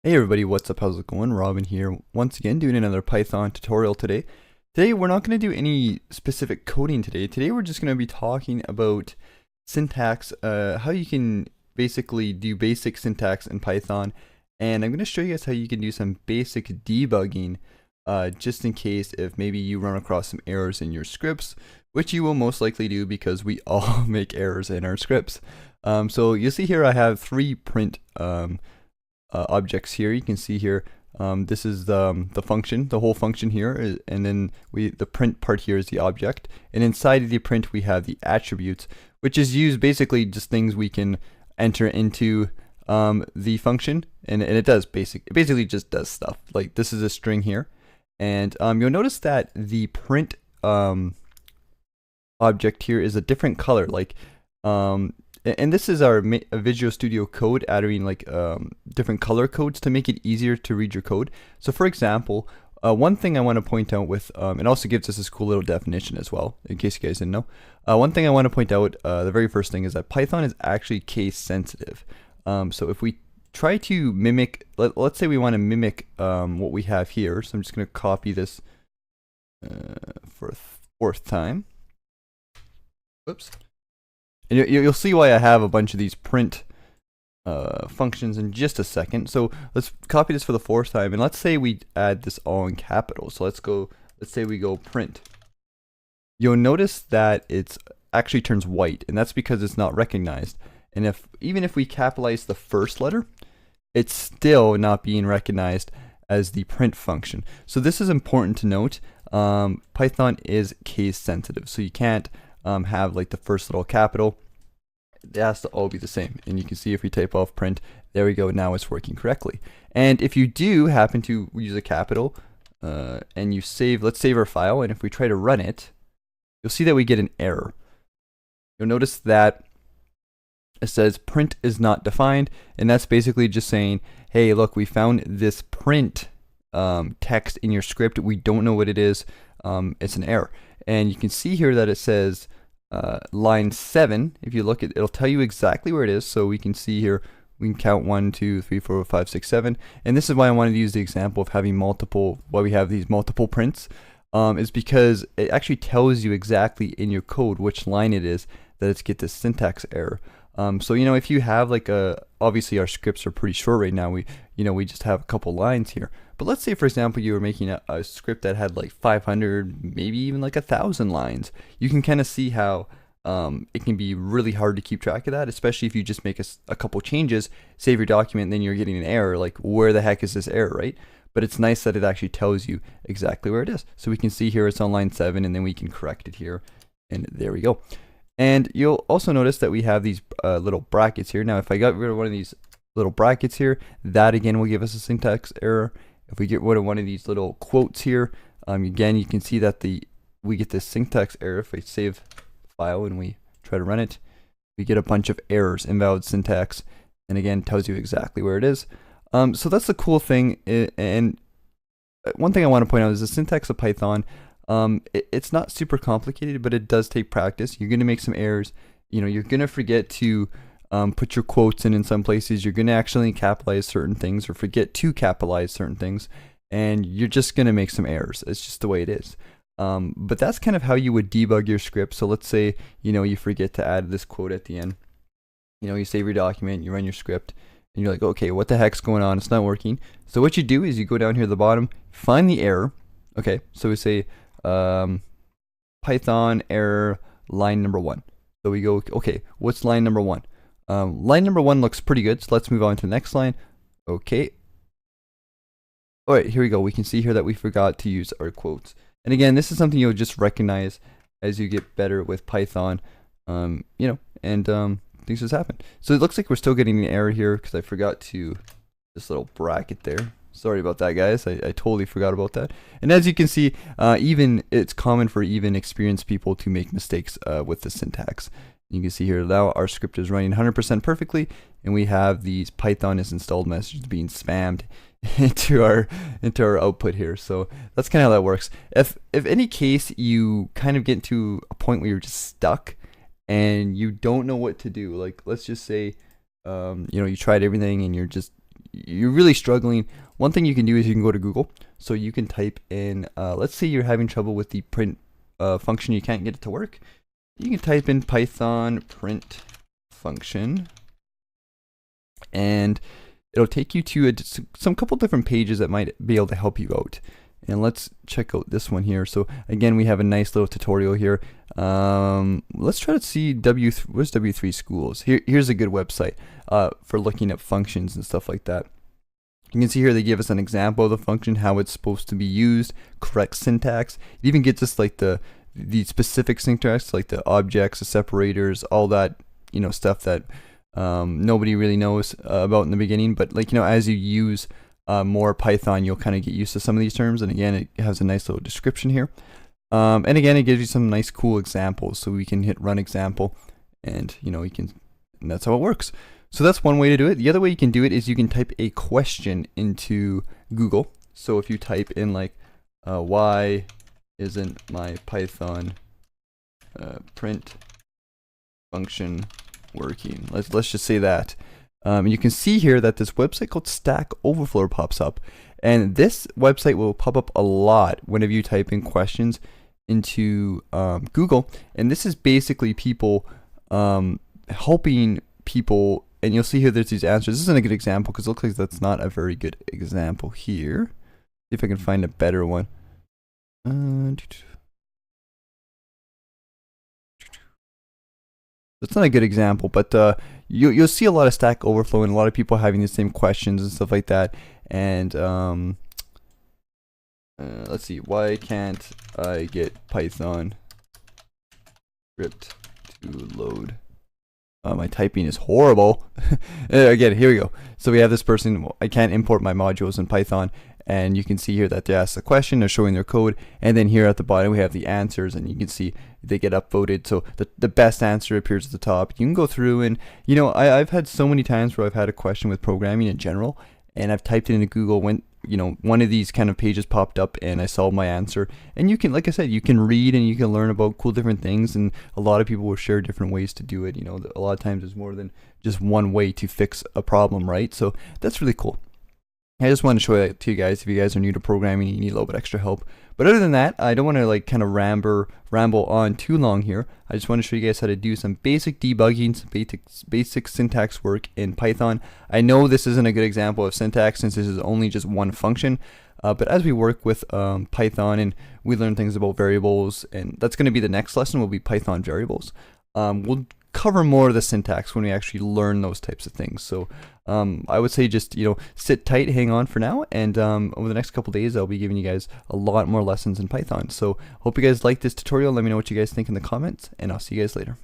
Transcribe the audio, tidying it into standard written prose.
Hey everybody, what's up? How's it going? Robin here, once again doing another Python tutorial today. Today we're not going to do any specific coding today. Today we're just going to be talking about syntax, how you can basically do basic syntax in Python, and I'm going to show you guys how you can do some basic debugging, just in case if maybe you run across some errors in your scripts, which you will most likely do because we all make errors in our scripts. So you'll see here I have three print objects here. You can see here, this is the function, the whole function here, and then the print part here is the object, and inside of the print we have the attributes, which is used basically just things we can enter into the function, and it basically just does stuff. Like this is a string here, and you'll notice that the print object here is a different color, like and this is our Visual Studio Code adding like different color codes to make it easier to read your code. So for example, one thing I want to point out with, it also gives us this cool little definition as well, in case you guys didn't know. One thing I want to point out, the very first thing is that Python is actually case sensitive. So if we try to mimic, let's say we want to mimic what we have here. So I'm just going to copy this for a fourth time. Whoops. And you'll see why I have a bunch of these print functions in just a second. So let's copy this for the fourth time, and let's say we add this all in capitals. So let's say we go print. You'll notice that it's actually turns white, and that's because it's not recognized. And even if we capitalize the first letter, it's still not being recognized as the print function. So this is important to note. Python is case sensitive, so you can't have like the first little capital. It has to all be the same, and you can see if we type off print, there we go, now it's working correctly. And if you do happen to use a capital and you let's save our file, and if we try to run it, you'll see that we get an error. You'll notice that it says print is not defined, and that's basically just saying, hey, look, we found this print text in your script, we don't know what it is, it's an error. And you can see here that it says line 7. If you look at it'll tell you exactly where it is. So we can see here, we can count 1, 2, 3, 4, 5, 6, 7. And this is why I wanted to use the example of having why we have these multiple prints, is because it actually tells you exactly in your code which line it is that it's get this syntax error. So if you have like obviously our scripts are pretty short right now. We just have a couple lines here. But let's say, for example, you were making a script that had like 500, maybe even like 1,000 lines. You can kind of see how it can be really hard to keep track of that, especially if you just make a couple changes, save your document, and then you're getting an error. Like, where the heck is this error, right? But it's nice that it actually tells you exactly where it is. So we can see here it's on line 7, and then we can correct it here, and there we go. And you'll also notice that we have these little brackets here. Now, if I got rid of one of these little brackets here, that again will give us a syntax error. If we get rid of one of these little quotes here, again, you can see that we get this syntax error. If we save file and we try to run it, we get a bunch of errors, invalid syntax, and again, tells you exactly where it is. So that's the cool thing. And one thing I want to point out is the syntax of Python. It's not super complicated, but it does take practice. You're going to make some errors. You're going to forget to put your quotes in some places. You're going to actually capitalize certain things or forget to capitalize certain things, and you're just going to make some errors. It's just the way it is. But that's kind of how you would debug your script. So let's say you forget to add this quote at the end. You save your document, you run your script, and you're like, okay, what the heck's going on? It's not working. So what you do is you go down here at the bottom, find the error. Okay, so we say Python error line number 1. So we go, okay, what's line number 1? Line number 1 looks pretty good, so let's move on to the next line. Okay. Alright, here we go. We can see here that we forgot to use our quotes. And again, this is something you'll just recognize as you get better with Python, and things just happen. So it looks like we're still getting an error here because I forgot to, this little bracket there. Sorry about that, guys. I totally forgot about that. And as you can see, it's common for even experienced people to make mistakes with the syntax. You can see here now our script is running 100% perfectly, and we have these Python is installed messages being spammed into our output here. So that's kind of how that works. If any case you kind of get to a point where you're just stuck and you don't know what to do, like let's just say you tried everything and you're really struggling, one thing you can do is you can go to Google. So you can type in, let's say you're having trouble with the print function, you can't get it to work. You can type in Python print function, and it'll take you to some couple different pages that might be able to help you out. And let's check out this one here. So again, we have a nice little tutorial here. Let's try to see where's W3 Schools. Here's a good website for looking at functions and stuff like that. You can see here they give us an example of the function, how it's supposed to be used, correct syntax. It even gets us like the specific syntax, like the objects, the separators, all that, you know, stuff that nobody really knows about in the beginning. But like, you know, as you use more Python, you'll kind of get used to some of these terms. And again, it has a nice little description here. And again, it gives you some nice cool examples. So we can hit run example, and you know, and that's how it works. So that's one way to do it. The other way you can do it is you can type a question into Google. So if you type in like, why isn't my Python print function working? Let's just say that. You can see here that this website called Stack Overflow pops up, and this website will pop up a lot whenever you type in questions into Google. And this is basically people helping people. And you'll see here there's these answers. This isn't a good example because it looks like that's not a very good example here. See if I can find a better one. That's not a good example, but you'll see a lot of Stack Overflow and a lot of people having the same questions and stuff like that. And let's see, why can't I get Python script to load? My typing is horrible. Again, here we go. So we have this person, I can't import my modules in Python, and you can see here that they ask a question, they're showing their code, and then here at the bottom we have the answers, and you can see they get upvoted. So the best answer appears at the top. You can go through, and you know, I've had so many times where I've had a question with programming in general, and I've typed it into Google, when you know, one of these kind of pages popped up and I saw my answer. And you can, like I said, you can read and you can learn about cool different things, and a lot of people will share different ways to do it. You know, a lot of times there's more than just one way to fix a problem, right? So that's really cool. I just want to show that to you guys if you guys are new to programming and you need a little bit extra help. But other than that, I don't want to like kind of ramble on too long here. I just want to show you guys how to do some basic debugging, some basic syntax work in Python. I know this isn't a good example of syntax since this is only just one function, but as we work with Python and we learn things about variables, and that's going to be the next lesson, will be Python variables. We'll cover more of the syntax when we actually learn those types of things. So I would say just, you know, sit tight, hang on for now, and over the next couple days I'll be giving you guys a lot more lessons in Python. So hope you guys like this tutorial. Let me know what you guys think in the comments, and I'll see you guys later.